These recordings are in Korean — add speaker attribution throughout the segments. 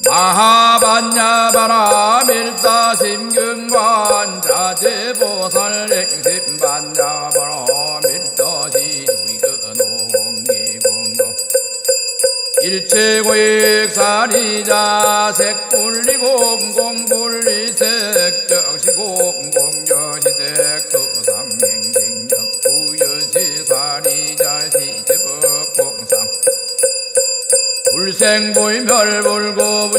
Speaker 1: 마하반야바라 밀다심경관 자제보살 행심반야바라 밀다시 위근홍기공동 일체고익사리자 색불리공공불리색 정시공공여시색 두상행생력 부여시사리자 시제법공상 불생불멸불고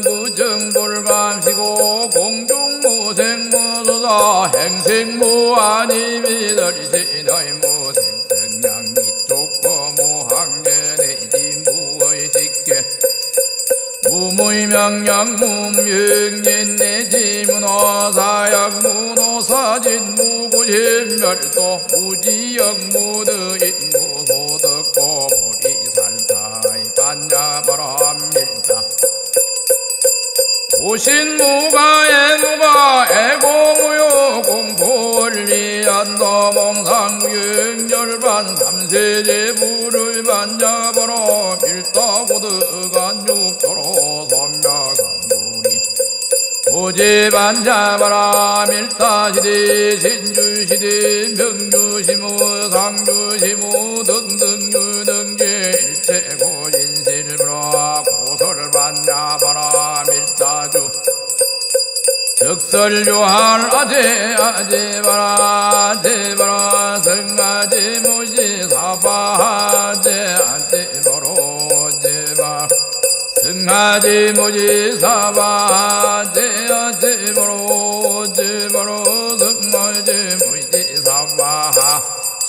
Speaker 1: 부정불감시고 공중무생무소사 행생무아니미들이시너의 무생생양미족거무학계내지무의식계 무무명량무명예내지문어사약문어사진무구심멸도 무지역무드인무소득고 보리살타이 반야바람밀다 오신무가애무가 애고무요 공포리안도몽상무영열반 삼세제부를 반야바라 밀다고드간육도로 선명상구리 오제반야바라 밀다시대 신주시대 명주시무 상주시무 등등유등계 일체고진실브라 고설을 반야바라 밀다주 적설요할 아제바라 아제바라 성아제 모지사바 아제바로 제바 성아제 모지사바 아제바로 제바로 성아제 모지사바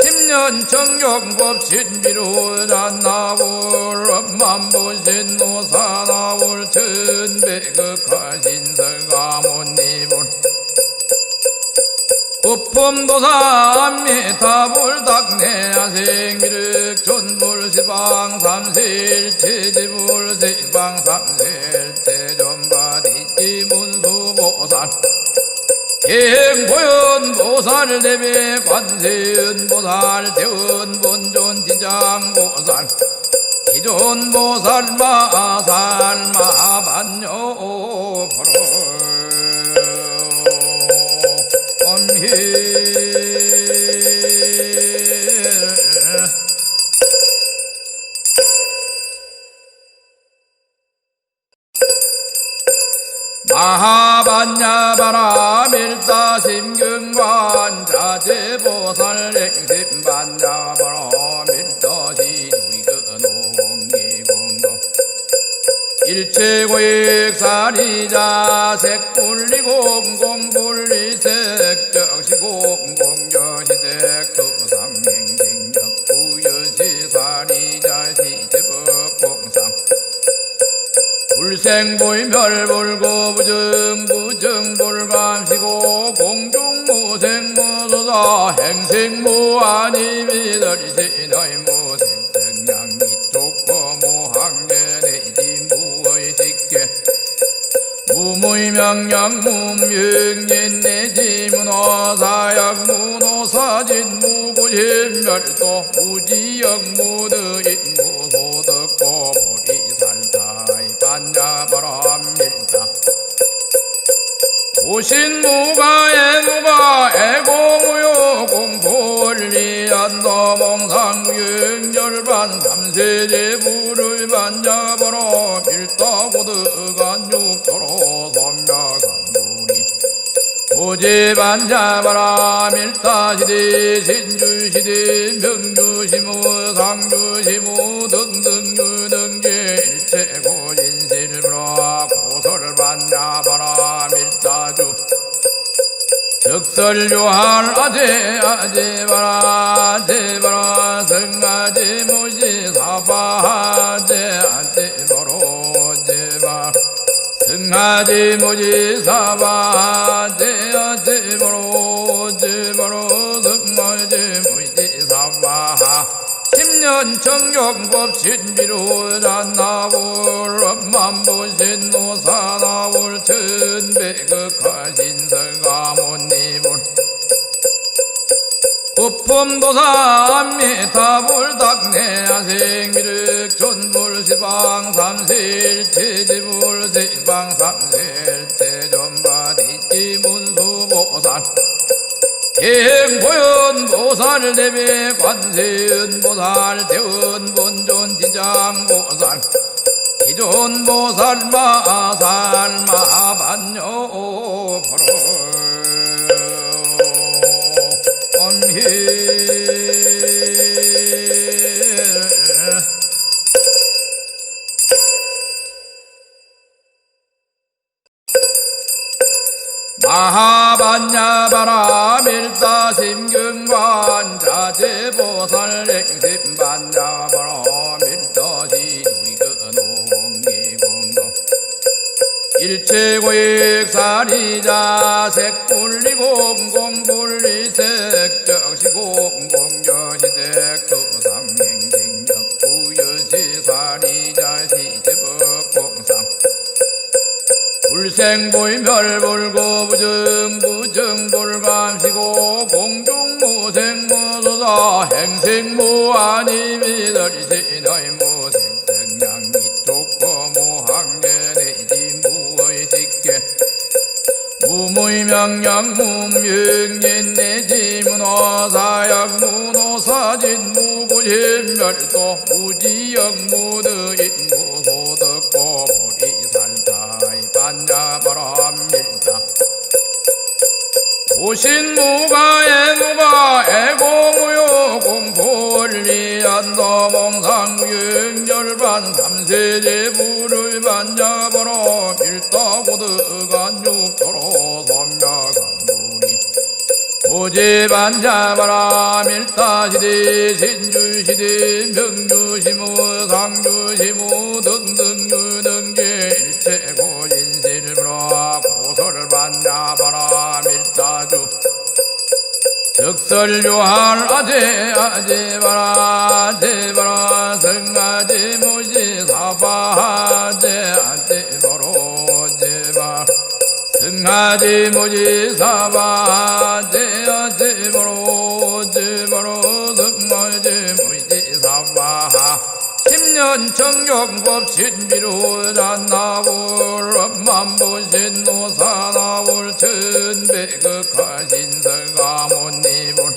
Speaker 1: 10년 청경법 신비로 잔나불 엄만보신 노사나불 천백극하신 설가모니불 우품도사 미타불 닥내야생미륵 존불 시방 삼실 체지불 시방 삼실 체존바디지 문수보살 행보연보살 대비 관세연보살 대원본존 지장보살 기존보살 마살 마반요 보로 엄히 마하반야바라 밀다심경관 자제보살 행심반야바라 밀다시 위근홍기공동 일체고익사리자 색불리공공불리색 정시공공여시색 두상행생력 부여시사리자 시제법공상 불생불멸불고 부정불감시고 공중무생무소사 행생무아니미들이시너의 무생생양미족거무학계내지무의식계 무무명량무명예내지문어사약문어사진무구심멸도 무지역무드인무소득고 보리살타이 반야바람밀다 오신무가애무가 애고무요 공포리안도몽상무영열반 삼세제부를 반야바라 밀다고드간육도로 선명상구리 오제반야바라 밀다시대 신주시대 명주시무 상주시무 등등유등계 일체고진실브라 고설을 반야바라 밀다주 적설요할 아제바라 아제바라 성아제 모지사바 아제바로 제바 성아제 모지사바 아제바로 제바로 성아제 모지사바 10년 청경법 신비로 잔나불 엄만보신 노사나불 천백극하신 설가모니불 우품도사 미타불 닥내야생미륵 존불 시방 시방 삼실체 지불 시방 삼실체 전바디지 문수보살 행보연보살 대비 관세음보살 대은본존 지장보살 기존보살 마살 마반요 보로 엄히 마하반야바라 밀다심경관 자제보살 행심반야바라 밀다시 위근홍기공도 일체고익사리자 색불리공공불리색 정시공공여시색 수상행생력 부여시사리자 시제법공상 불생불멸불고 부정불감시고 공중무생무소사 행생무아니미들이시너이 무생생양미족거무항계내지 무의식계 무무의명령무명인내지 문화사약무노사진 무구심멸도 무지역무드인 무소득고 반야바람밀다 오신무가 애고무요 공포리안도 몽상무영절반 삼세제부를 반야바라 밀다고드간 육도로 선명한물이 오제반야바라 밀다시대 신주시대 명주시무 상주시무 등등유등계 일체고인실브라 고설반야바라 밀다주 적설요할 아제바라 아제바라 성아제 모지사바 아제바로 제바 성아제 모지사바 아제바로 제바로 성아제 모지사바 10년 청경법 신비로 잔나불 엄만보신 노사나불 천백극하신 설가모니불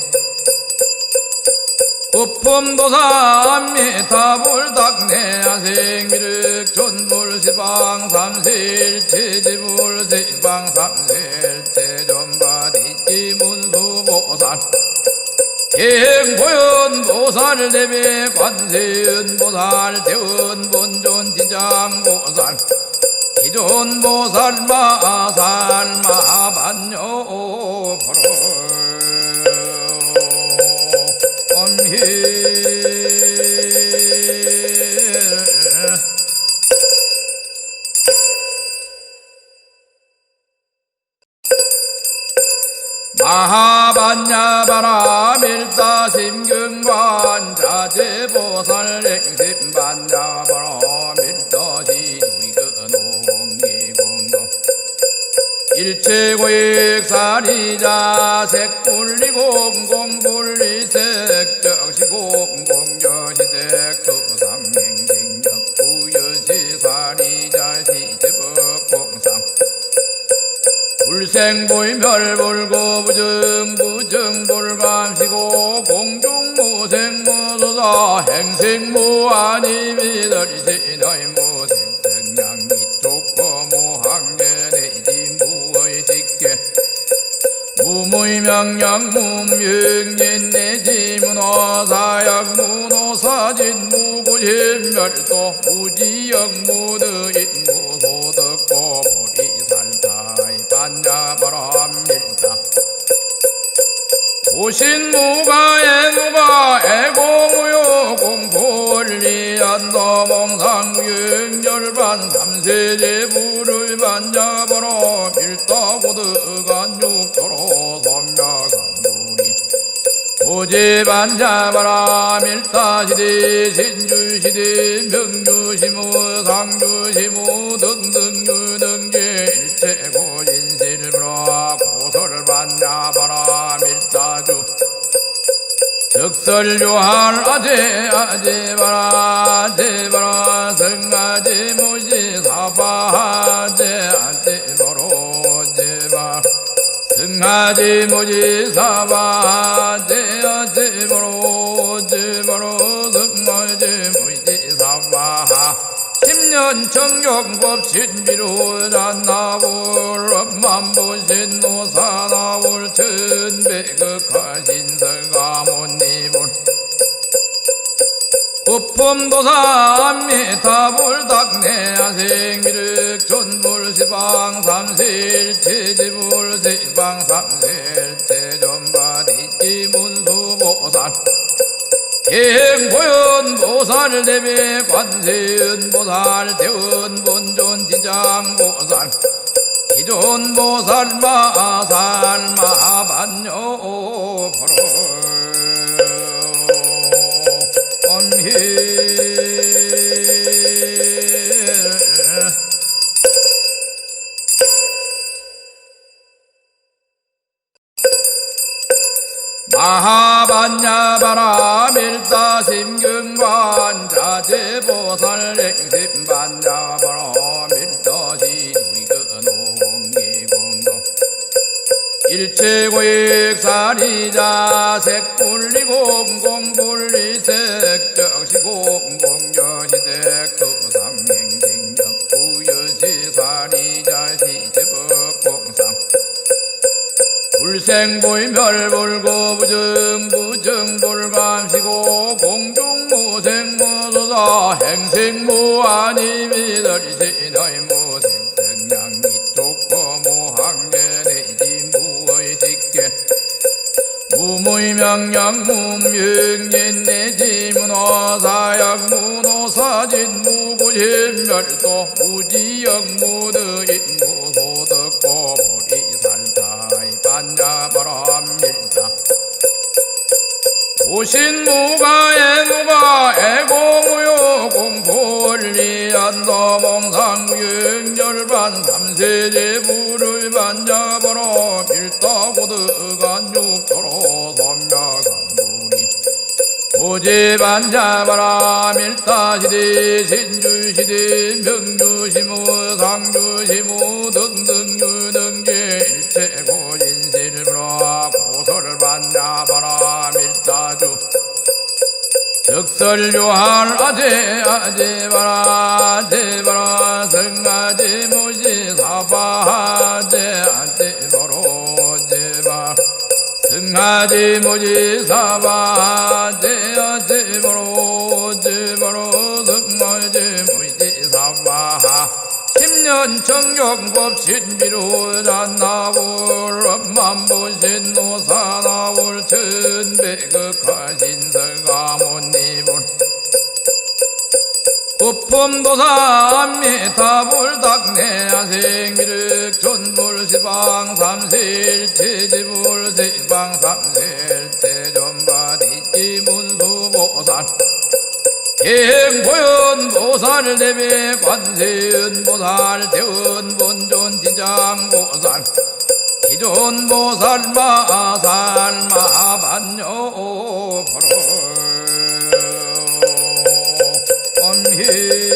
Speaker 1: 구품도사 미타불닥내하생미륵 존불 시방 삼실체 지불 시방 삼실체 전바디지 문수보살 행보연보살 대비 관세음보살 대은본존 지장보살 기존보살 마살 마반요 보로 엄히 마하반야바라 밀다심경관 자제보살 행심반야바라 밀다시 위근홍기공도 일체고익사리자 색불리공공불리색 정시공공여시색 수상행생력 부여시사리자 시제법공상 불생불멸불고 부정불감시고 공중무생무소사 행생무아니미들이시너이 무생생양미족거무항계내지 무의식계 무무의명령무명인내지 문화사약무노사진 무구심멸도 무지역무드인 무소득고 반야바람밀다 오신무가 애고무요 공포리안도 몽상무영절반 삼세제부를 반야바라 밀다고드간 육도로 선명한물이 오제반야바라 밀다시대 신주시대 명주시무 상주시무 등등유등계 일체고인실브라 고설반야바라 밀다주 적설교할 아제바라 성아제 모지 사바 아제바로 제바 성아제 모지 사바 아제바로 성아제 모지 사바 10년 정경법 신비로 잔나볼 엄만보신 노사나볼 천백극하신 설가모니볼 부품도사 미타볼 닥내야생미륵 존불 시방 삼실 체지불 시방 삼실 체존바디지 문수보살 행보연 보살 대비 관세은 보살 대원 본존 지장 보살 기존 보살 마살 마반요 보로 엄히 마하반야바라 밀다심경관 자제보살 행심반야바라 밀다시 위근홍기공동 일체고익사리자 색불리공공불리색 정시공공여시색 두상행생력 부여시사리자 시제법공상 불생불멸불고 부정불감시고 공중무생무소사 행생무아니미들시너의 무생생양미족거무학계내지 무의식계 무무의명령무명인내지 문화사약 문호사진 무구심멸도 무지역무드인 무소득고 보리살타이 반야바람밀자 오신무가애무가 애고무요 공포리안도 몽상유행절반 삼세제부를 반야바라 밀다고드간 육도로 섬야강구리 오제반야바라 밀다시대 신주시대 명주시무 상주시무 등등유등계 일체고인실브라 고설을 반야바라 밀다주 적설교할 아제바라 성아제 모지 사바 아제바로 제바 성아제 모지 사바 아제바로 성아제 모지 사바 10년 정경법 신비로 잔나볼 엄만보신 노사나볼 천백극하신 설가모니볼 부품도사 미타볼 닥내야생미륵 존불 시방 삼실 체지불 시방 삼실 체존바디지 문수보살 행보연 보살 대비 관세은 보살 대원 본존 지장 보살 기존 보살 마살 마반요 보로 엄히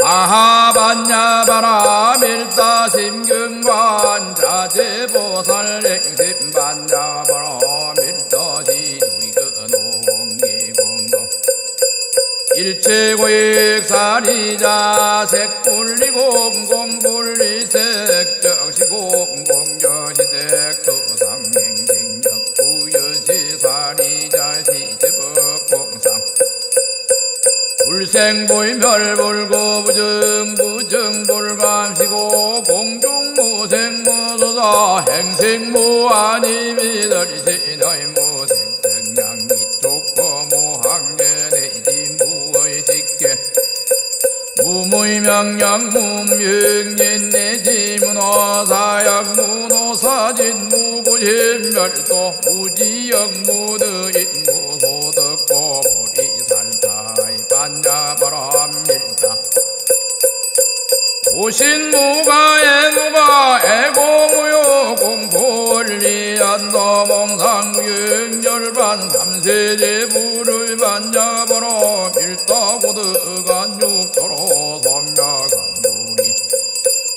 Speaker 1: 마하반야바라 밀다심경관 자제보살 행심반야바라 밀다시 위근홍기공동 일체고익사리자 색불리공공불리색 정시공공여시색 두상행생력 부여시사리자 시제법공상 불생불멸불고 부정불감시고 공중무생무소사 행생무아니미들시너의 무생생양미족거무학계내지 무의식계 무무의명령무명인내지 문화사약 문호사진 무구심멸도 무지역무드인 무소득고 보리살타이 반야바람밀자 오신무가에 누가 애고무요 공포리한다 몽상무행절반 삼세제부를 반잡아라 밀다고드간 육도로 섬야간구리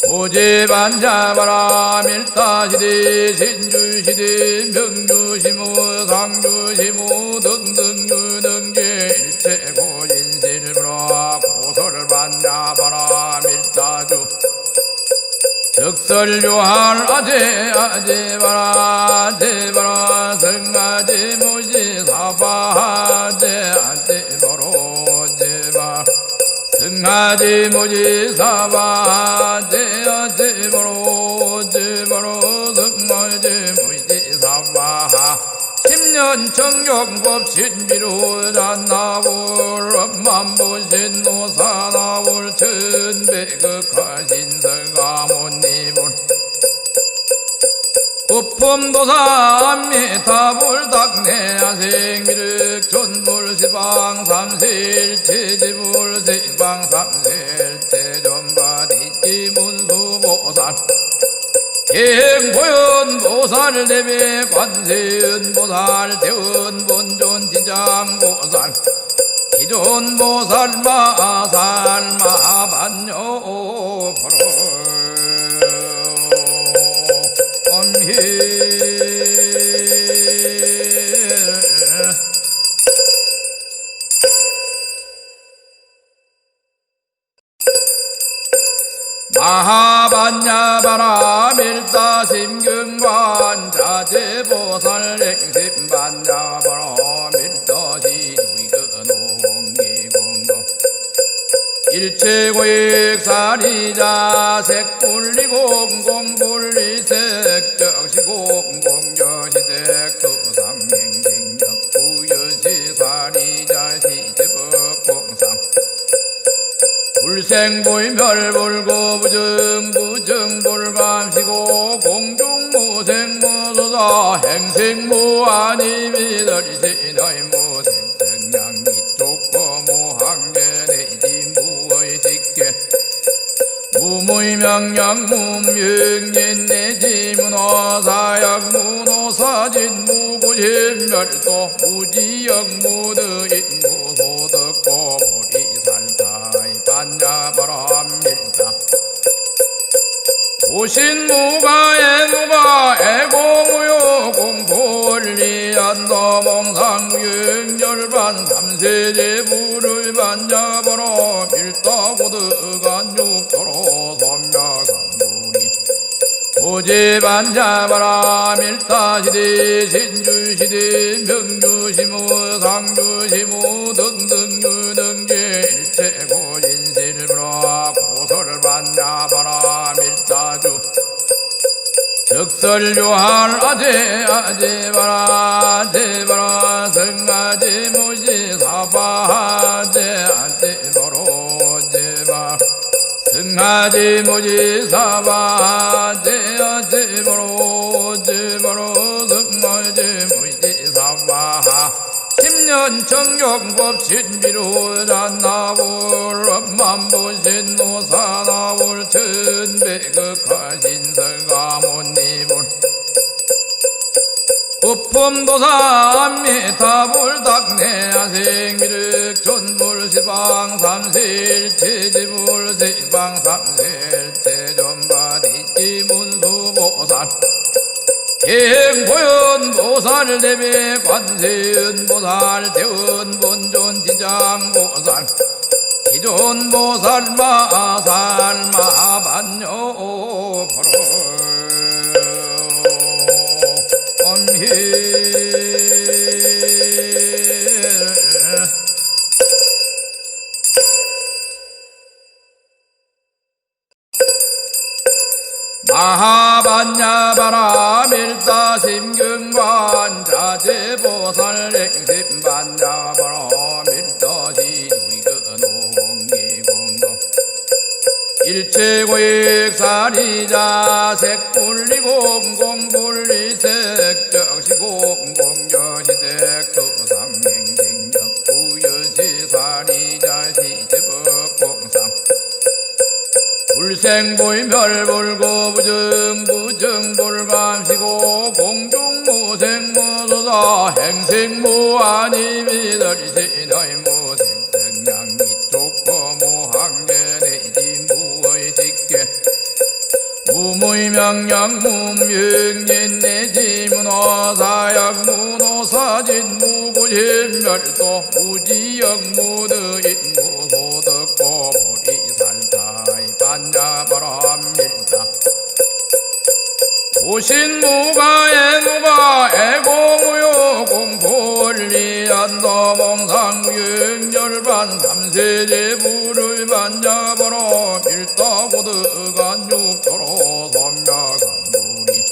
Speaker 1: 오제반잡아라 밀다시대 신주시대 명주시무 상주시무 등등유등계 일체고인실브라 고설을 반잡아라 밀다주 적설요할 아제바라 성아제 모지 사바제 아제바로 제바 성아제 모지 사바제 아제바로 제바로 성아제 모지 사바 10년 청경법 신비로 잔나볼 엄만보신 노사나볼 천백극하신 설가모니볼 구품도사 미타볼 닥내하생미륵 존불 시방 삼세일 체지불 시방 삼세일 체존바디지 문수보살 행보연보살 대비 관세연보살 대원본존 지장보살 기존보살 마살 마반요 프로 엄히 마하반야바라 밀다심경관 자제보살 행심반야바라 밀다시 위근홍기공동 일체고익사리자 색불리공 공불리색 적시공 공여시색 두상행생력 부여시사리자 시제법공상 불생불멸불고 부정불감시고 공중무생무소사 행생무아니비더리세나이무생생양미쪽거무항계내지무의식계 무무명량무명예내지문어사약무노사진무구심멸도 무지역무드인무소득고 반야바람밀다 오신무가에 누가 애고무요 공포리한다 몽상무행절반 삼세제부를 반잡아라 밀다고드간 육도로 섬야간구리 오제반잡아라 밀다시대 신주시대 명주시무 상주시무 등등유등계 일체고인실브라 고설을 반잡아라 밀다주 적설요할 아제바라 성아제 모지 사바제 아제바로 제바 성아제 모지 사바제 아제바로 제바로 성아제 모지 사바 10년 청경법 신비로 잔나볼 엄만보신 노사나볼 천백극하신 설가모니볼 구품도사 미타볼 닥내하생미륵 존불 시방 삼세일 체지불 시방 삼세일 체존바디지 문수보살 행보연보살 대비 관세연보살 대원본존 지장보살 기존보살 마살 마반요 프로 엄히 마하반야바라 밀다심경관 자제보살 행심반야바라 밀다시 위근홍기공동 일체고익사리자 색불리공 공불리색 적시공 공여시색 두상행생력 부여시사리자 시제법공상 불생불멸불고 부증불감시고 공중무생무소사 행생무아니미들시너의 무생생양미족거무학계내지 무의식계 무무의명량무명인내지 문화사약 문호사진 무구심멸도 무지역무드인 무소득고 보리살타이 반야바람밀다 오신무가애무가 애공무요 공포리안도 몽상무영절반 삼세제부를 반야바람 밀다고드간 육도로 섬야간구리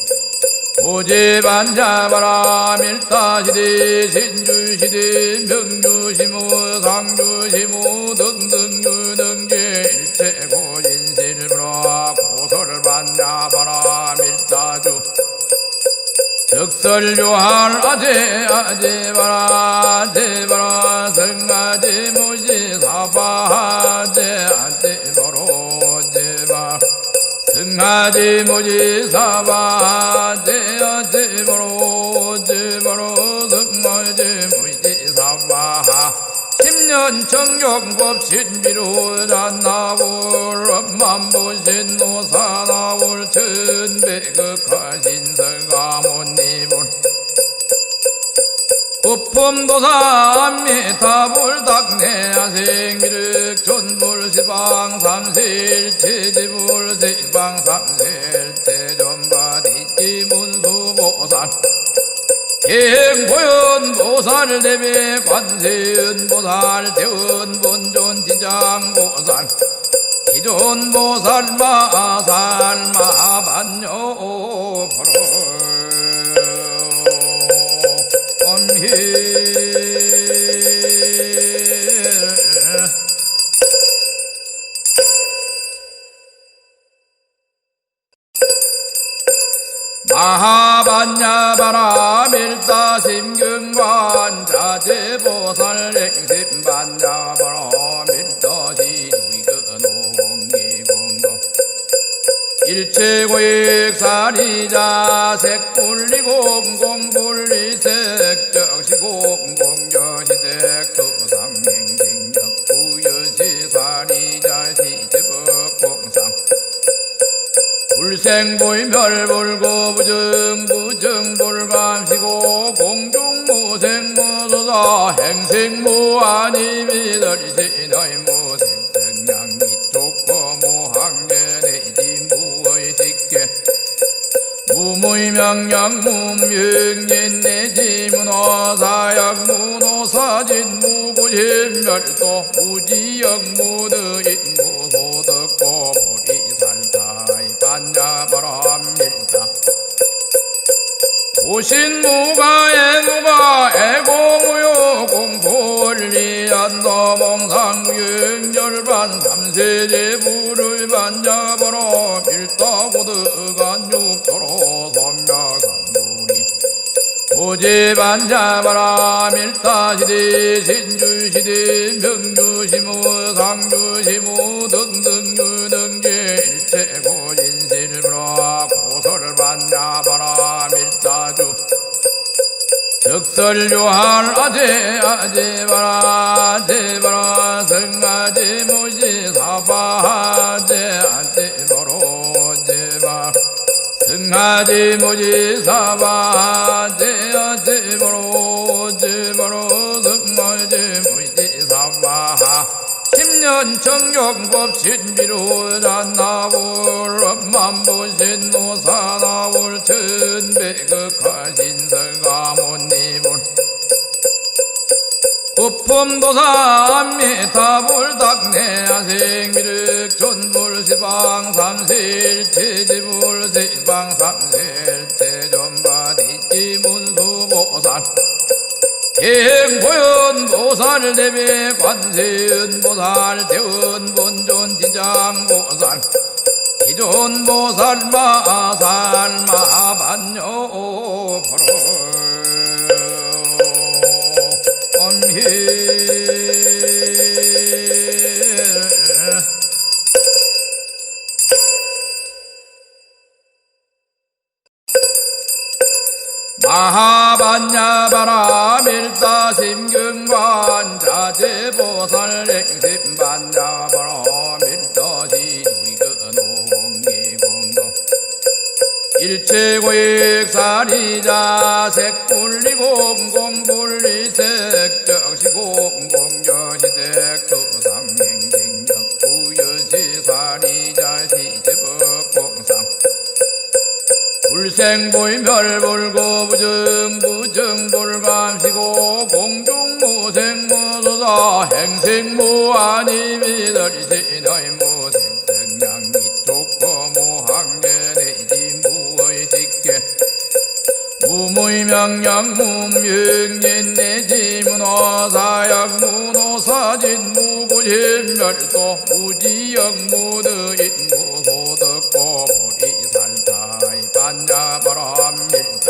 Speaker 1: 오제반야바람 밀다시대 신주시대 명주시무 상주시무 등등유등계 일체고인실브라 고설을 반야바람 밀다주 적설요할 아제바라 성아제 모지 사바하제 아제바로 제바 성아제 모지 사바하제 아제바로 제바로 성아제 모지 사바하 10년 청정법 신비로 잔나볼 엄만보신 노사나볼 천백극하신 성가모니볼 부품도사 미타불닥내하생미륵 전불시방 삼실 체지불 시방 삼실 체전바디지 문수보살 행보연보살 대비 관세연보살 대원본존지장보살 기존보살 마살 마반요 보로 엄히 마하반야바라 밀다심경관 자제보살 행심반야바라 밀다시 위근홍기공도 일체고익사리자 색불리공공불리색 정시공공여시색 수상행생력 부여시사리자 시제법공상 불생불멸불고 부증불감시고 공중무생무소사 행생무아니미들시너의 무생생양미족거무학계내지 무의식계 무무의명량무명인내지 문화사약 문호사진 무구심멸도 무지역무드인 무소득고 보리살타이 반야바람밀다 오신무가 애공무요 공포리안도 몽상무영절반 삼세제부를 반야바람 밀다고드간 육도로 섬야간구리 오제반야바람 밀다시대 신주시대 명주시무 상주시무 등등유등계 일체고인실브라 고설을 반야바람 밀다주 적설요할 아제바라 성아제 모지 사바하제 아제바로 제바 성아제 모지 사바하제 아제바로 제바로 성아제 모지 사바하 10년 청정법 신비로 잔나볼 엄만보신 노사나볼 천백극하신 성가모니볼 부품도사 미타불닥내하생미륵 전불시방 삼실 체지불 시방 삼실 체전바디지 문수보살 행보연보살 대비 관세연보살 대원본존지장보살 기존보살 마살 마반요 보로 엄히 반야바라 밀다 심경관 자제보살 행심 반야바라 밀다시 위근홍기공도 일체고익사리자 색불리공 공불리색 정시공 공여시색 두상행생력 부여시사리자 시제법공상 불생불멸불고 부정불감시고 공중무생무소다 행생무아니미들이시너이 무생장미족거무항계내지무의식계 무무명량무명예내지문어사약문어사진무구심멸도 무지역무드인무소득고 보리살타이 반야바람밀다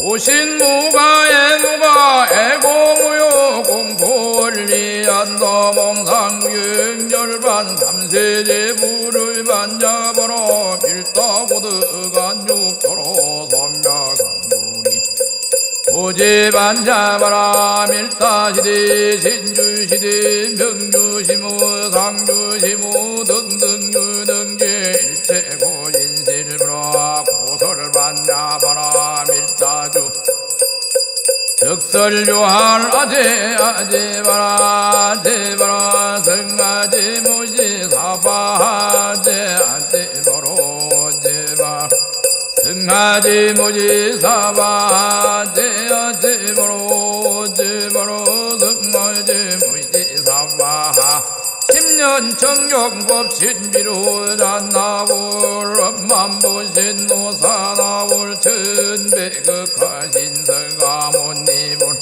Speaker 1: 오신무가애무가 애고무요 공포리안도몽상유행열반 삼세제부를 반야바라 밀다고드간 육도로 선명한구리 오제반야바라 밀다시대 신주시대 명주시무 상주시무 등등유등계 일체고인실브라 고설을 반야바라 밀다주 적설유할 아제바라 아제바라 성아제 모지사바 아제바로 제바 성아제 모지사바 아제바로 제바로 성아제 모지사바 10년 정경법 신비로 잔나불 엄만보신 노사나불 천백극하신 설가모니불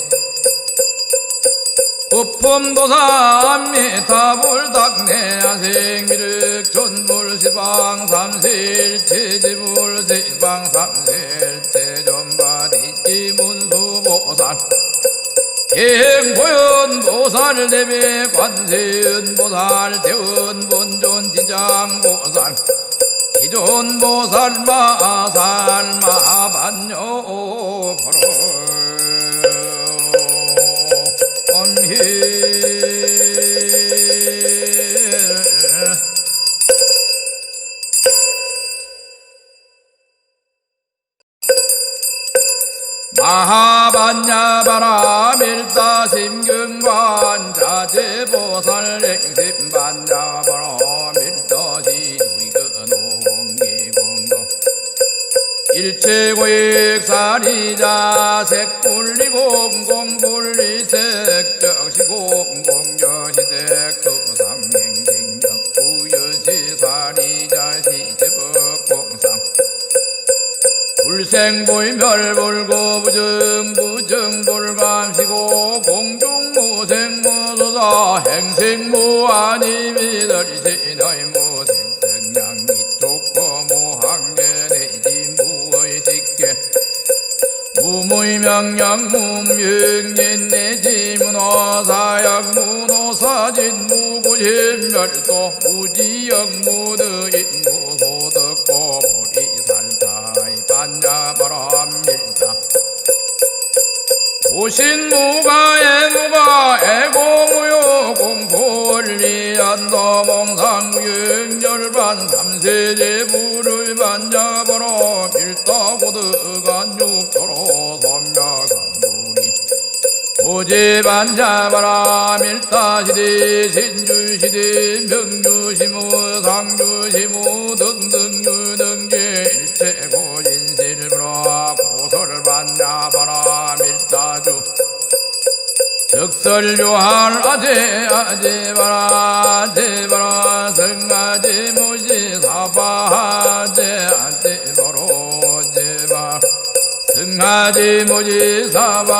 Speaker 1: 부품도사 미타불닥내하생미륵 존불 시방 삼실 체지불 시방 삼실 체존바디지 문수보살 행보연 보살 대비 관세은 보살 대은 본존 지장 보살 기존 보살 마살 마반요 보로 엄히 마하반야바라 밀다심경관 자제보살 행심반야바라 밀다시 위근홍기공도 일체고익사리자 색불리공 공불리색 정시공 공여시색 두상행생력 부여시사리자 시제법공상 불생불멸불고 부정불감시고 공중무생무소다 행생무아니미들이시너이 무생장미족거무항계내지무의식계 무무명량무명예내지문어사약문어사진무구심멸도 무지역무드인무소득고 보리살타이 반야바람밀다 오신무가애무가 애고무요 공포리안도몽상유행열반 삼세제부를 반야바라 밀다고드간 육도로 선명한구리 오제반야바라 밀다시대 신주시대 명주시무 상주시무 등등유등계 일체고인실브라 고설을 반야바라 밀다주 적설유할 아제바라 아제바라 성아제 모지사바 아제바로 제바 성아제 모지사바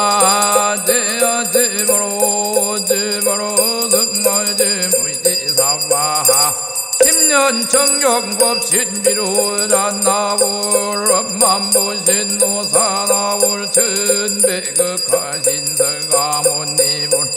Speaker 1: 아제바로 제바로 성아제 모지사바 10년 정경법 신비로 잔나불 엄만보신 노사나불 천백극하신 설가모니불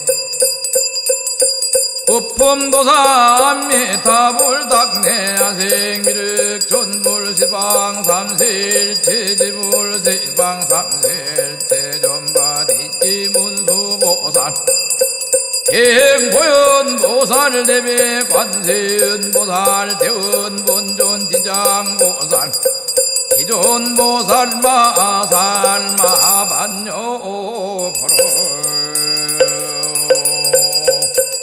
Speaker 1: 부품도사미타불닥내야생미륵 존불시방 삼실 체지불시방 삼실 체존바디지문수보살 행보연보살 대비 관세은보살 대은본존지장보살 기존보살 마살 마반요 보로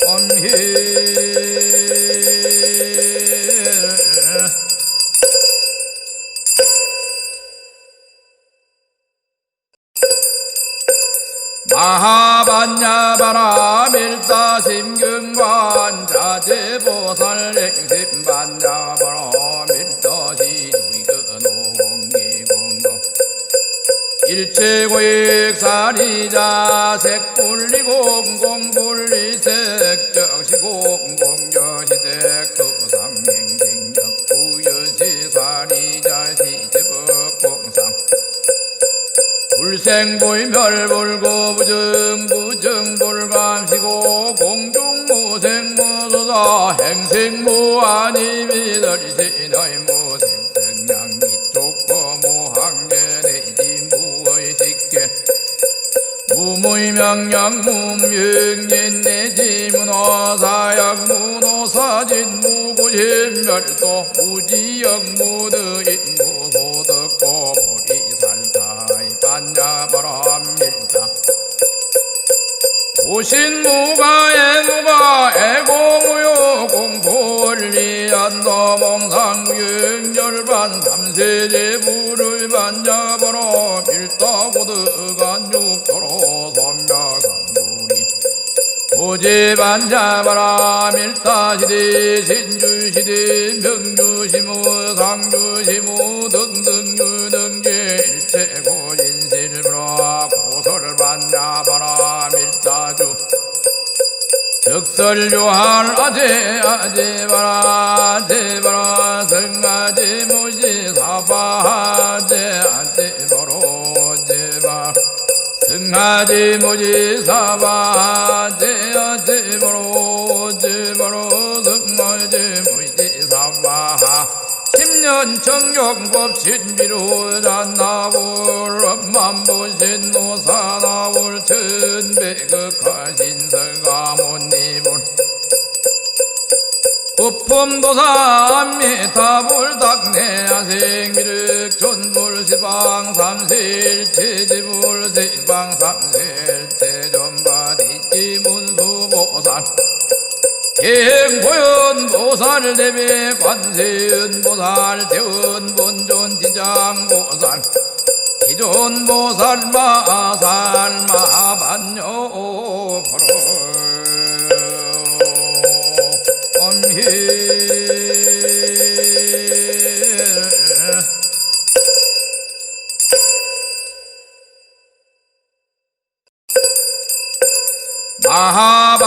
Speaker 1: 엄히 마하반야바라밀다심경관 자제보살 행심반야바라밀다시 위근홍기공도 일체고익사리자 색불리공공불리색 정시공공여시색 수상행생력 부여시사리자 시제법공상 불생불멸불고부정부정불감시고 공중무생무소사 행생무아니미들시너이무생생양이쪽거무항계내지무의식계 무무명량무명예내지문어사약무노사진무구심멸도 무지역무드인무소득고 반야바람밀다 오신무가애무가 애공무요 공포리안더몽상무영절반 삼세제부를 반야바라 밀다고드간육도로 선명상구리 오제반야바라 밀다시대 신주시대 명주시무 상주시무 등등유등계 일체고인실브라 고설반야바라 밀다주 적설요할 아제바라 아제바라 성아제모지 사바하제 아제바로 제바 성아제모지 사바하제 아제바로 제바로 성아제모지 사바하 10년 청경법 신비로 잔나불 엄만보신 노사나불 천백극하신 설가모니불 부품도사 미타불닥내야생미륵 존불시방 삼실 체지불 시방 삼실 체존바디지문수보살 행보연보살 대비 관세은보살 대은본존지장보살 기존보살 마살 마반요 보로 엄히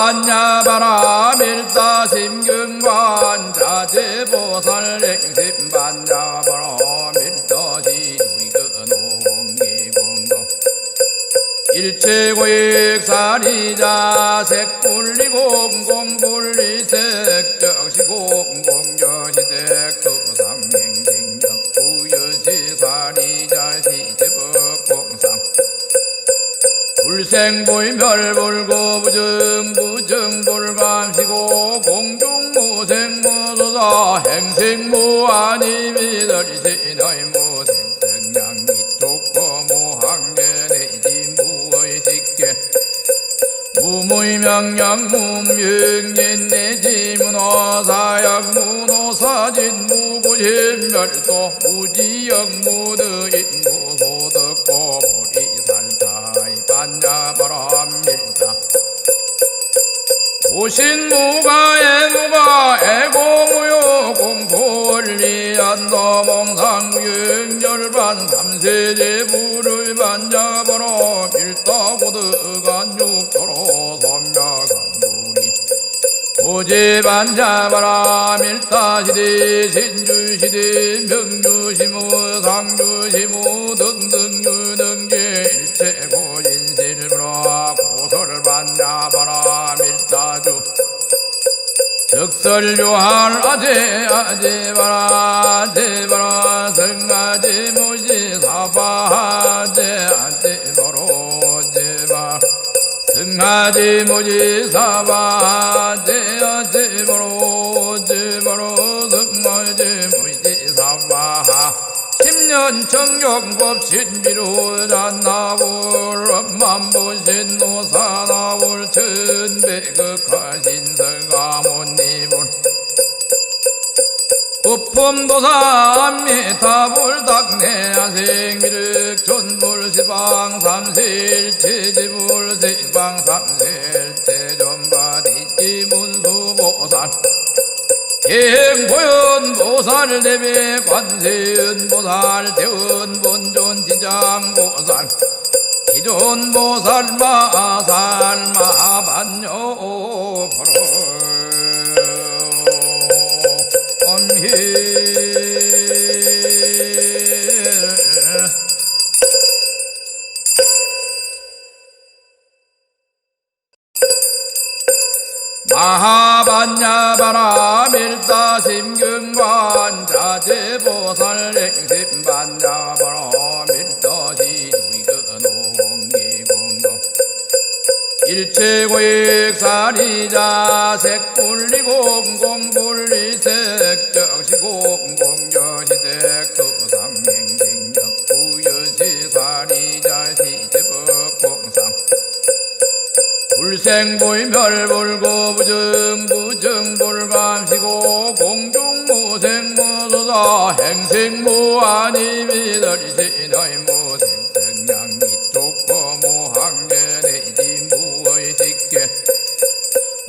Speaker 1: 마하반야바라 밀다심경관 자제보살 행심반야바라 밀다시 위근홍기공도 일체고익사리자 색불리공공불리색 정시공공여시색 수상행생력 부여시사리자 시제법공상 불생불멸불고부정부정불감시고 공중무생무소사 행생무아니미들시너이무생생양이쪽거무항계내지무의식계 무무명량무명예내지문어사약무노사진무구심멸도 무지역무드인무소득고 반야바람밀다 오신무가 애고무요 공포리안더몽상무영절반 삼세제부를 반야바라 밀다고드간육도로 선명상구리 오제반야바라 밀다시대 신주시대 명주시무 상주시무 등등유등계 일체고인실브라 고설반야바라 밀다주 적설요할 아제바라 성아제 모지 사바 아제바로 제바 성아제 모지 사바 아제바로 성아제 모지 사바 10년 정경법 신비로 잔나불 만보신 노사나불 천백극하신 설가모니불 부품도사 미타불 닥내야생미륵 존불 시방 삼실 제지불 시방 삼실 제존바디지 문수보살 행보연보살 대비 관세음보살 대원본존 지장보살 기존보살 마살 마반요 보로 엄히 마하반야바라 밀다심경관 자제보살 행심반야바라 밀다시 위근홍기공도 일체고익사리자 색불리공공불리색 정시공공여시색 수상행생력 부여시사리자 시제법공상 불생불멸불고 부정불감시고 공중무생무소사 행생무아니미들시너의 무생생양미쪽거무학계내지 무의식계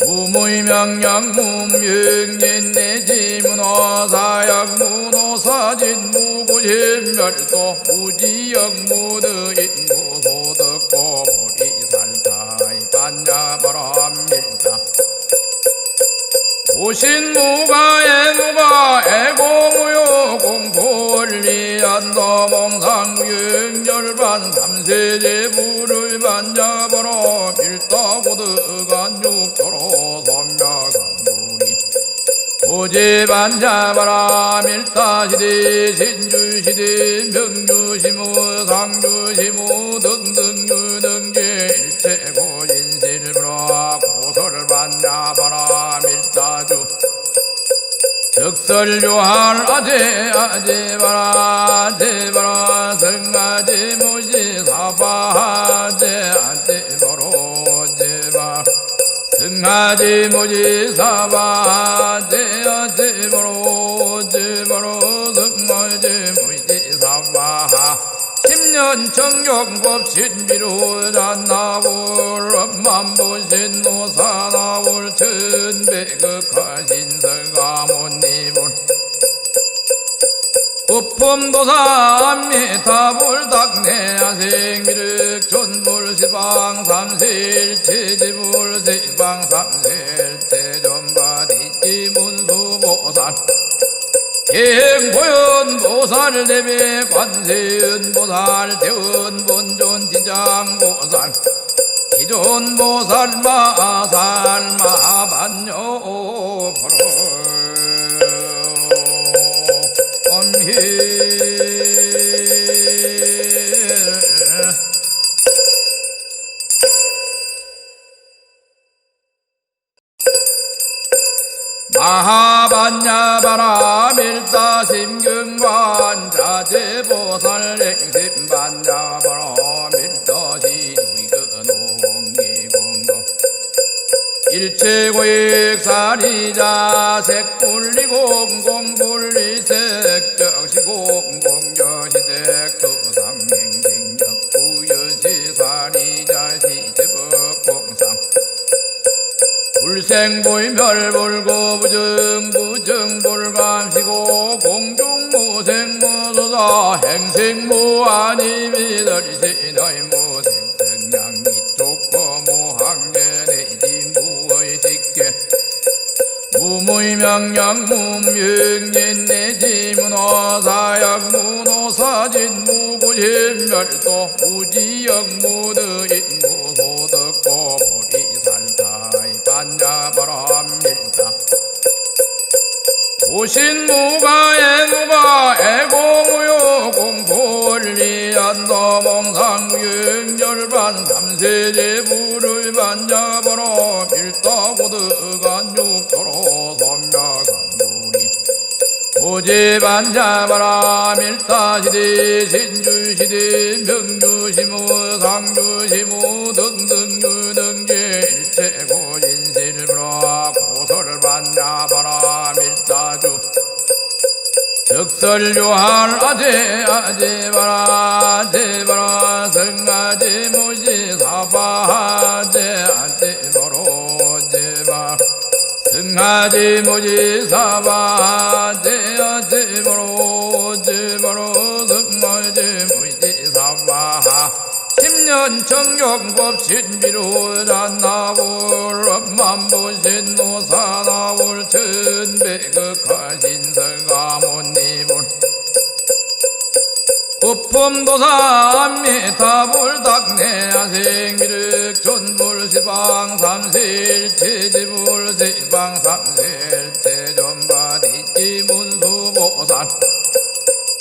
Speaker 1: 무무의명령무명인내지 문화사약 문호사진 무구심멸도 무지역무드인 무소득고 보리살타이 반야바람밀다 오신무가애무가 애고무요 공불리안도 몽상무영절반 삼세제불을 반야바라 밀다고드간 육도로 섬야강구리 오제반야바라 밀다시대 신주시대 명주시무 상주시무 등등유등계 일체고인실브라 고설을 반야바라 밀다주 적설요할 아제바라 성아제 모지 사바 아제바로 제바 성아제 모지 사바 아제바로 성아제 모지 사바 10년 정경법 신비로 잔나불 만보신 노사나불 천백극하신 설가모니불 부품도사 미타불 닥내야생미륵 존불 시방 삼실 제지불 시방 삼실 제존바디지 문수보살 행보연보살 대비 관세음보살 대원본존 지장보살 기존보살 마살 마반요 보로 엄히 마하반야바라 밀다심경관 자제보살 행심반야바라 밀다시 위근홍기공도 일체고익사리자 색불리공공불리색 정시공공여시색 수상행생력 부여시사리자 시제법공상 불생불멸불고 부정불감시고 공중무생무소사 행생무아니미들시너의 무생생양미쪽거무학계내지 무의식계 무무의명령무명인내지 문화사약 문호사진 무구심멸도 무지역무드인 무소득고 보리살타이 반야바람밀다 오신무가에 누가 애공무요 공포리한다 몽상무행절반 삼세제부를 반잡아라 밀다고드간 육도로 선명한구리 오제반잡아라 밀다시대 신주시대 명주시무 상주시무 등등유등계 일체고인실브라 고설을 반잡아라 밀다주 적설요할 아제바라 성아제 모지 사바하제 아제바로 제바 성아제 모지 사바하제 아제바로 제바로 성아제 모지 사바하 10년 청경법 신비로 잔나볼 업만보신 노사나볼 천백극하신 설가모니볼 구품도사 암미타볼 닥내하생미륵 존불 시방 삼세일 체지불 세방 삼세일 체존바디지 문수보살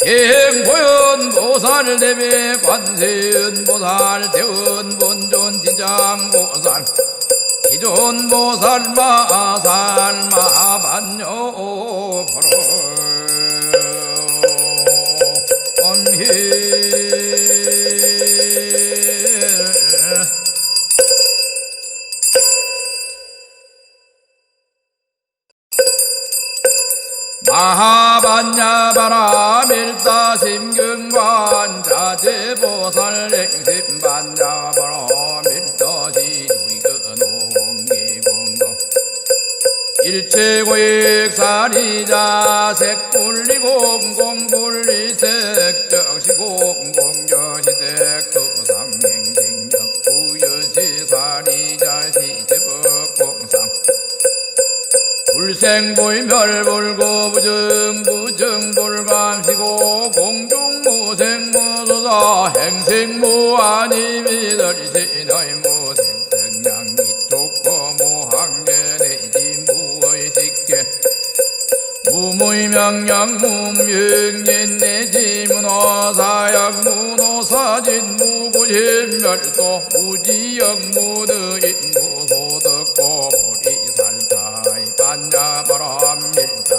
Speaker 1: 행보연보살 대비 관세연보살 대원본존 지장보살 기존보살 마살 마반요 보로 엄히 마하반야바라 밀다심경관 자제보살 행심반야바라 밀다시 주의근홍기공동 일체고익사리자 색불리공 공불리색 정시공 공여시색 수상행생력 부여시사리자 시제법공상 불생불멸불고 부정불감시고 공중무생무소사 행생무아니미더리세나이무생생양미족거무항계내지무의식계 무무의명량무명예내지문어사약무노사진무구심멸도 무지역무드인무소득고 반야바람밀다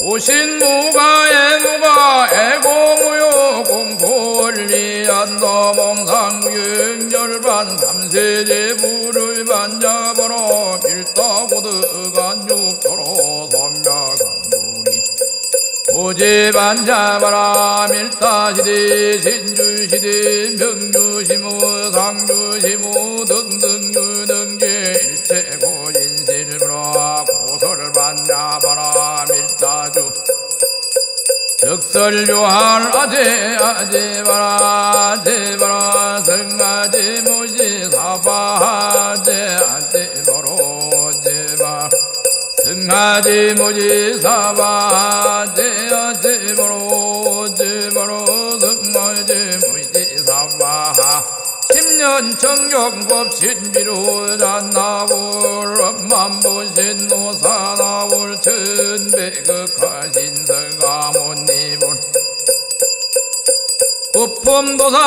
Speaker 1: 오신무가에 누가 애공무요 공포리한다 몽상무행절반 삼세제부를 반잡아라 밀다고드간 육도로 선명한구리 오제반잡아라 밀다시대 신주시대 명주시무 상주시무 등등유등계 일체고인실브라 고설을 반잡아라 밀다주 적설요할 아제바라 성아제 모지 사바하제 아제바로 제바 성아제 모지 사바하제 아제바로 제바로 성아제 모지 사바하 10년 청경법 신비로 잔나볼 업만보신 노사나볼 천백극하신 설가모니볼 구품도사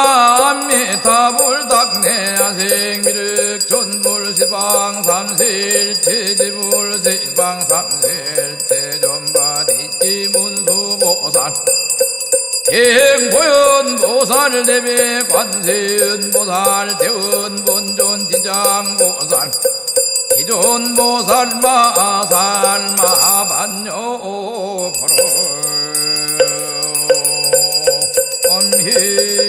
Speaker 1: 암미타볼 닥내하생미륵 존불 시방 삼세일 체지불 세방 삼세일 체존바디지 문수보살 행보연보살 대비 관세연보살 대원본존 지장보살 기존보살 마살 마반요 보로 엄히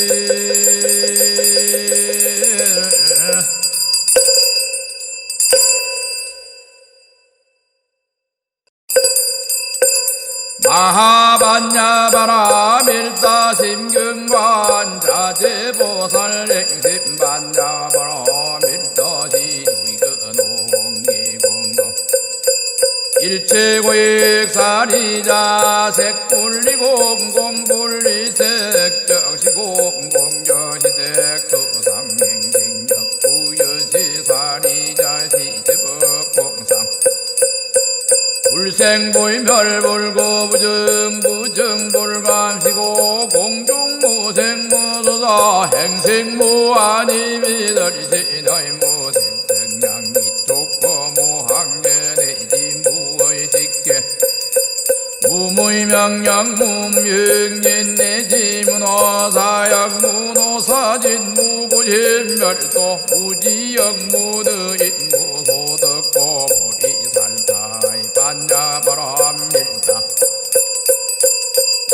Speaker 1: 마하반야바라 밀다심경관 자제보살 행심반야바라 밀다시 주의근홍기공동 일체고익사리자 색불리공 공불리색 정시공 공여시색 수상행생력 부여시사리자 시제법공상 불생불멸불고 부증불감시고 공중무생무소사 행생무아니미들시너의 무생생양미족고 무학계내지 무의식계 무무의명령무명인내지 문화사약 문호사진 무구심멸도 무지역무드인 무소득고 보리살타이 반야바람밀다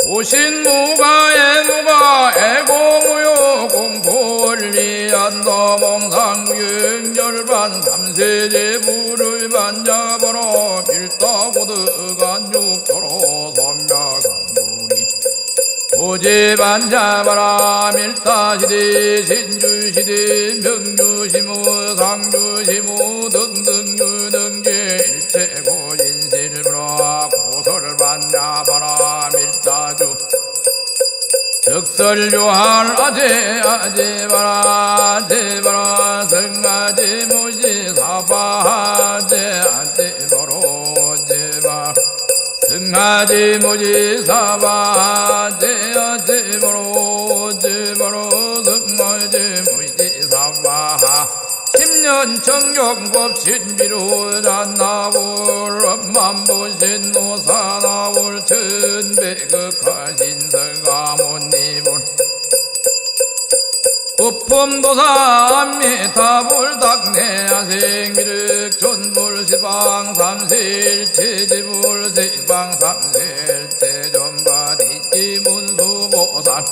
Speaker 1: 오신무가애무가 애고무요 공포리안도 몽상무영절반 삼세제부를 반야바로 밀다고드간 육도로 섬야간구리 오제반야바라 밀다시대 신주시대 명주시무 상주시무 등등유등계 일체고인실브라 고설을 반야바라 밀다주 적설유할 아제바라 성아제 무지 사바하제 아제바로 제바 성아제 무지 사바하제 아제바로 제바로 성아제 무지 사바하 10년 청경법 신비로 잔나불 엄만보신 노사나불 천백극하신 성가모니불 구품도사 미타불닥내하생미륵 전불시방 삼세일 체지불 세방 삼세일 체전바디지 문수보살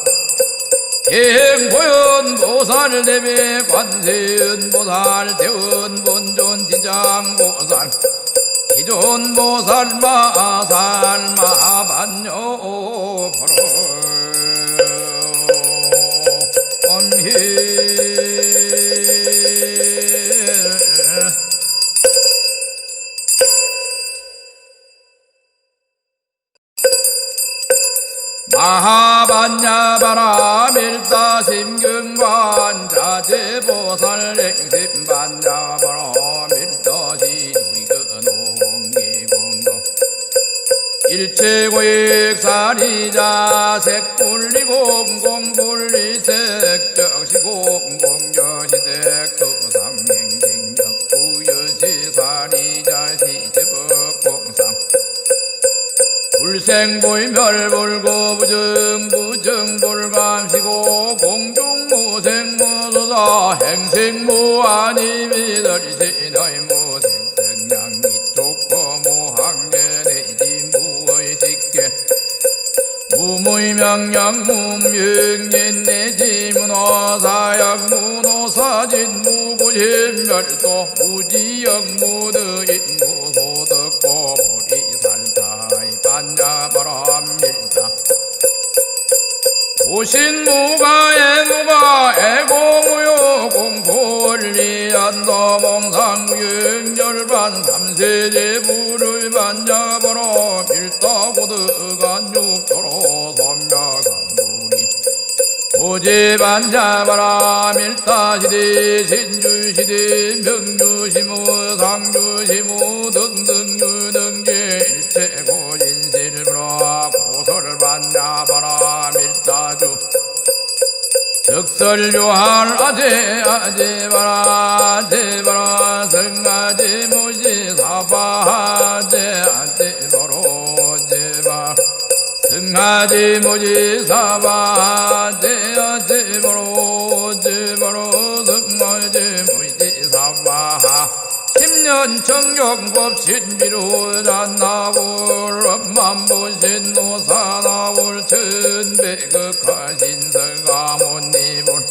Speaker 1: 행보연보살 대비 관세연보살 대원본존지장보살 기존보살 마살 마반요 보로 엄히 마하반야바라 밀다심경관 자제보살 행심반야바라 밀다시 위근홍기공도 일체고익사리자 색불리공공불리색 정시공공여시색 수상행생력 부여시사리자 시제법공상 불생불멸불고 부증불감시고 공중무생무소사 행생무아니미들시너의 무생생양미족고 무학계내지 무의식계 무무의명령무명인내지 문화사약 문호사진 무구심멸도 무지역무드인 무소득고 보리살타이 반야바람밀다 오신무가애무가 애고무요 공포리안도 몽상무영절반 삼세제부를 반야바로 밀다고드간 육도로 섬야간구리 오제반야바라 밀다시대 신주시대 명주시무 상주시무 등등유등계 일체고인실브라 고설을 반야바라 밀다주 적설유할 아제바라 성아제 무지 사바하제 아제바로 제바 성아제 무지 사바하제 아제바로 제바로 성아제 무지 사바하 10년 청경법 신비로 잔나불 엄만보신 노사나불 천백극하신 성가모니불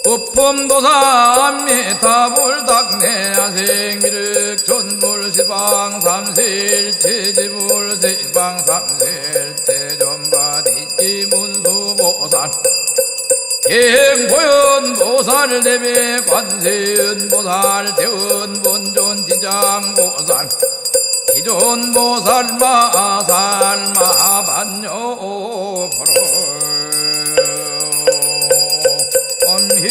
Speaker 1: 구품도사 미타불닥내하생미륵 전불시방 삼세일 체지불 세방 삼세일 체전바디지 문수보살 행보연보살 대비 관세연보살 대원본존지장보살 기존보살 마살 마반요 보로 엄히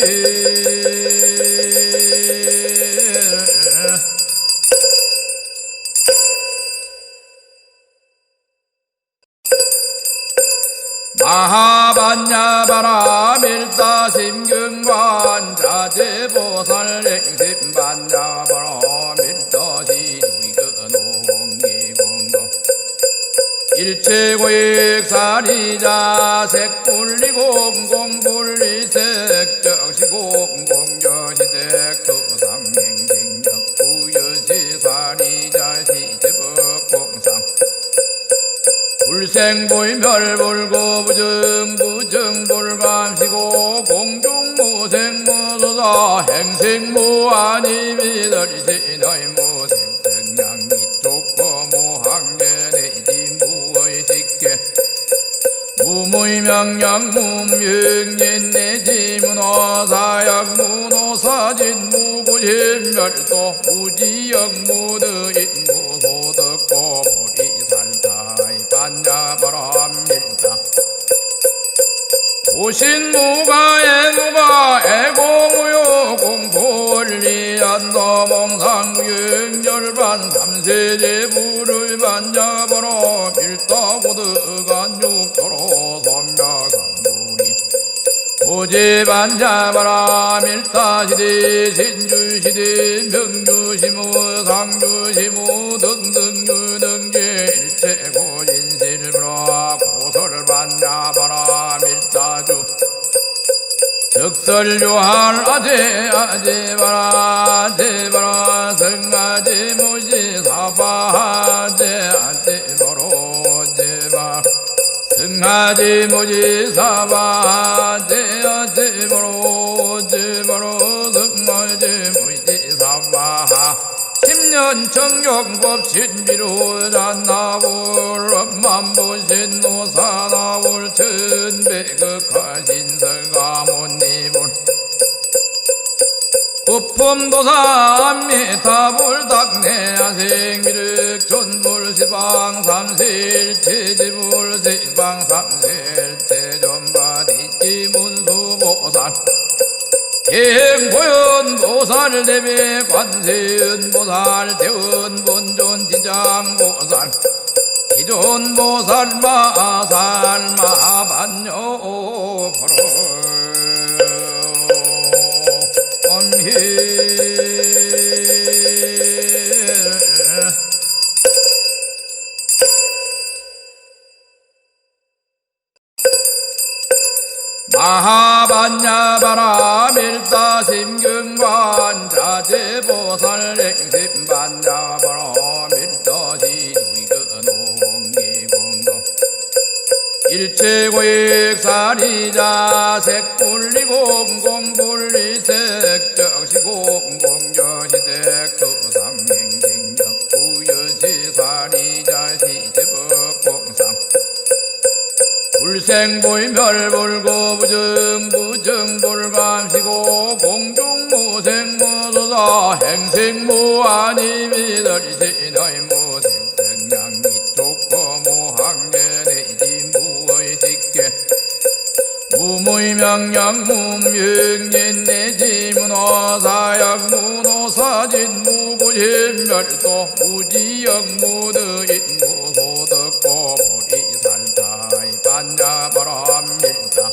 Speaker 1: 마하반야바라 밀다심경관 자제보살 행심반야바라 밀다시 위근홍기공동 일체고익사리자 색불리공 공불리색 정시공 공여시색 두상행생력 부여시사리자 시제법공상 불생불멸불고 부정불감시고 공중무생무소다 행생무아니미들이시너이 무생생양미족거무항계내지 무의식계 무무의명령무명인내지 문화사약 문호사진 무구심멸도 무지역무드인 무소득고 보리살타이 반야바람밀다 오신무가애무가 애고무요 공포리안도 몽상유행절반 삼세제부를 반야바라 밀다고드간 육도로 선명한구리 오제반야바라 밀다시대 신주시대 명주시무 상주시무 등등 유등계 일체고인실브라 고설을 반야바라 밀다주 적설유할 아제바라 아제바라 성아제 무지사바 아제바로 제바 성아제 무지사바 아제바로 제바로 성아제 무지사바 10년 정경법 신비로 잔나불 엄만보신 노사나불 천백극하신 설가모니불 부품도사 미타불 닥내야생미륵 존불 시방 삼실 체지불 시방 삼실 체존바디지 문수보살 행보연 보살 대비 관세은 보살 대은 본존 지장 보살 기존 보살 마살 마반요 보로 엄히 마하반야바라 밀다심경관 자제보살 행심반야바라 밀다시 위근홍기공동 일체고익사리자 색불리공 공불리색 정시공 공여시색 두상행생력 부여시사리자 시제법공상 불생불멸불고 부정불감시고 공중무생무소다 행생무아니미들이시너이 무생생양미족거무항계내지 무의식계 무무의명령무명인내지 문화사약 문호사진 무구심멸도 무지역무드인 무소득고 보리살타이 반야바람밀다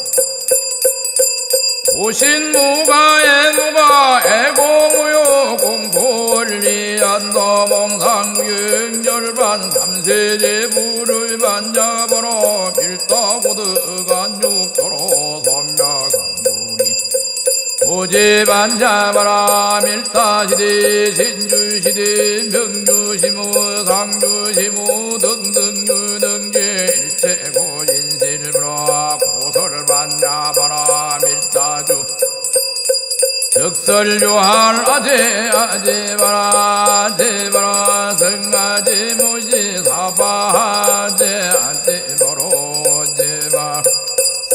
Speaker 1: 오신무가애무가 애고무요 공포리안도 몽상유행절반 삼세제부를 반야바라 밀다고드간 육도로 선명한구리 오제반야바라 밀다시대 신주시대 명주시무 상주시무 등등 유등계 일체고인실브라 고설을 반야바라 밀다주 적설유할 아제바라 아제바라 성아제 무지사바 아제바로 제바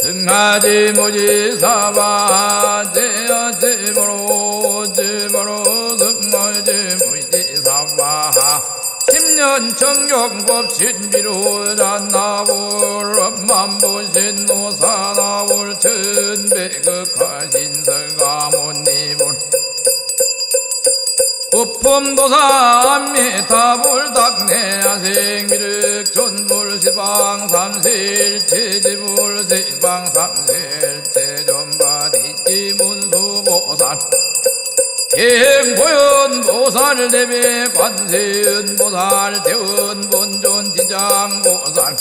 Speaker 1: 성아제 무지사바 아제바로 제바로 성아제 무지사바 10년 정경법 신비로 잔나불 엄만보신 노사나불 천백극하신 설가모니불 부품도사미타불닥내야생미륵 전불시방 삼실 체지불시방 삼실 체전바디지문수보살 행보연보살 대비 관세연보살 대원본존지장보살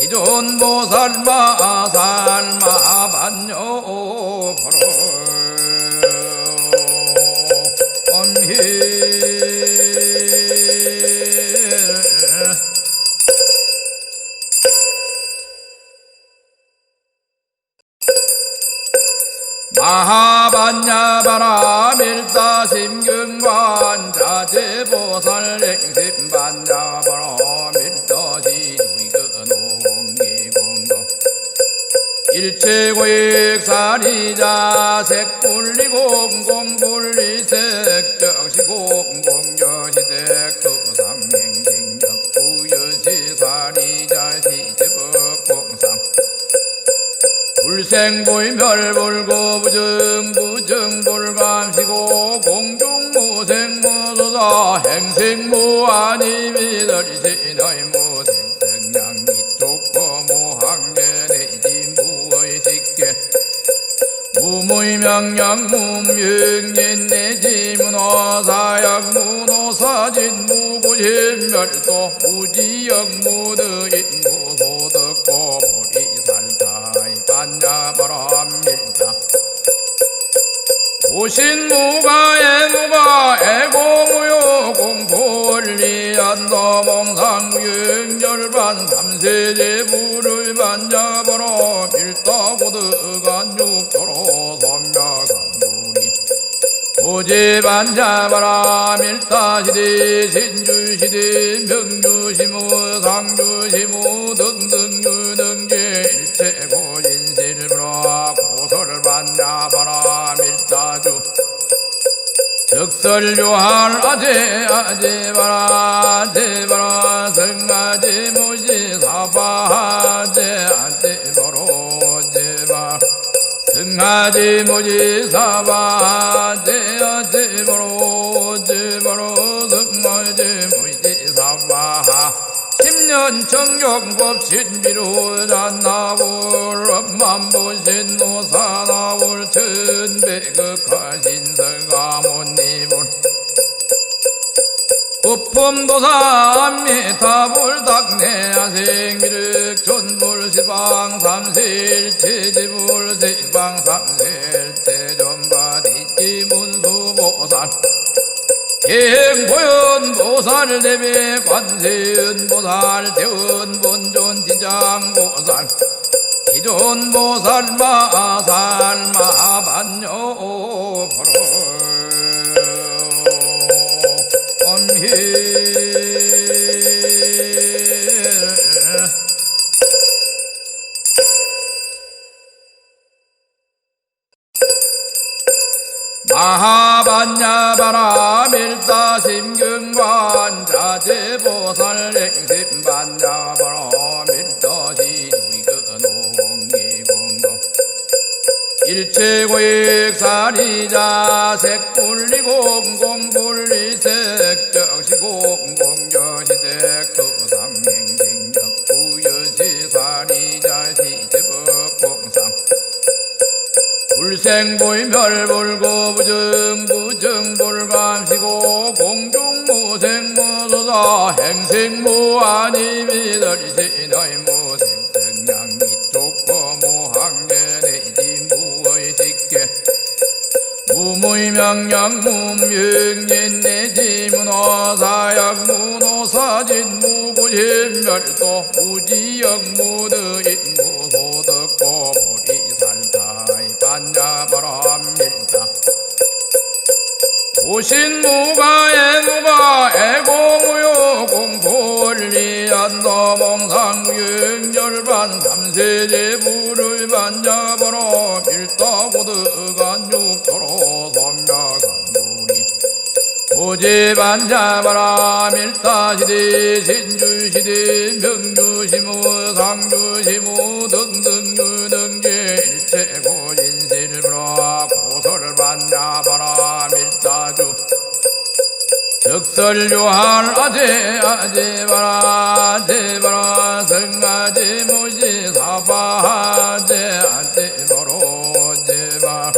Speaker 1: 기존보살 마살 마반요 보로 엄히 마하반야바라 밀다심경관 자제보살 행심반야바라 밀다시 위근홍기공도 일체고익사리자 색불리공공불리색 정시공공여시색 수상행생력 부여시사리자 시제법공상 불생불멸불고 부정불감시고 공중무생무소사 행생무아니미들시너이무생생양이쪽거무항계내지무의식계 무무명량무명예내지문어사약무노사진무구심멸도 무지역무드인무소득고 반야바람밀다 오신무가애무가 애공무요 공포리안도 몽상무영열반 삼세제부를 반야바라 밀다고드간 육도로 선명상구리 오제반야바라 밀다시대 신주시대 명주시무 상주시무 등등유등계 일체고인실브라 고설반야바라 밀다주 적설요할 아제바라 아제바라 성아제모지 사바하제 아제바로 제바 성아제모지 사바하제 아제바로 제바로 성아제모지 사바하 10년 청경법 신비로 잔나불 엄만보신 노사나불 천백극하신 설가모니불 부품도사 미타불닥내야생미륵 전불시방 삼실 체지불 시방 삼실 체전바디지문수보살 행보연보살 대비 관세연보살 대원본존지장보살 기존보살 마살 마반요 보로 엄히 마하반야바라 밀다심경관 자제보살 행심반야바라 밀다시 위근홍기공도 일체고익사리자 색불리공공불리색 정시공공여시색 수상행생력 부여시사리자 시제법공상 불생불멸불고 부정불감시고 공중무생무소사 행생무아니미들시너이무생생양이쪽거무항계내지무의식계 무무명량무명예내지문어사약무노사진무구심멸도 무지역무드인무소득고 반야바람밀다 오신무가애무가 애공무요 공포리안도 몽상무영열반 삼세제부를 반야바라 밀다고드간 육도로 선명상구리 오제반야바라 밀다시대 신주시대 명주시무 상주시무 등등유등계 일체고 인실브라 고설반야바라 밀다주 적설요할 아제바라 성아제 모지 사바제 아제바로 제바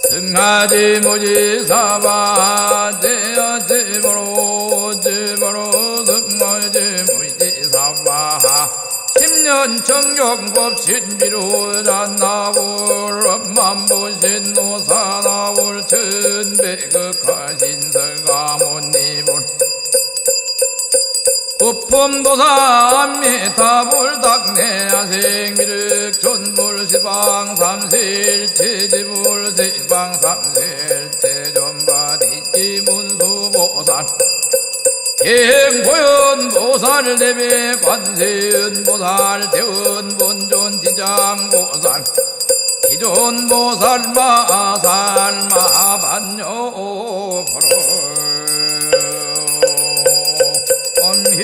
Speaker 1: 성아제 모지 사바제 아제바로 제바로 성아제 모지 사바 10년 정경법 신비로 잔나불 엄만보신 노사나불 천백극하신 설가모니불 부품도사 미타불 닥내야생미륵 존불 시방 삼실 체지불 시방 삼실 체존바디지 문수보살 행보연보살 대비 관세연보살 대원본존 지장보살 기존보살 마살 마반요 불 엄히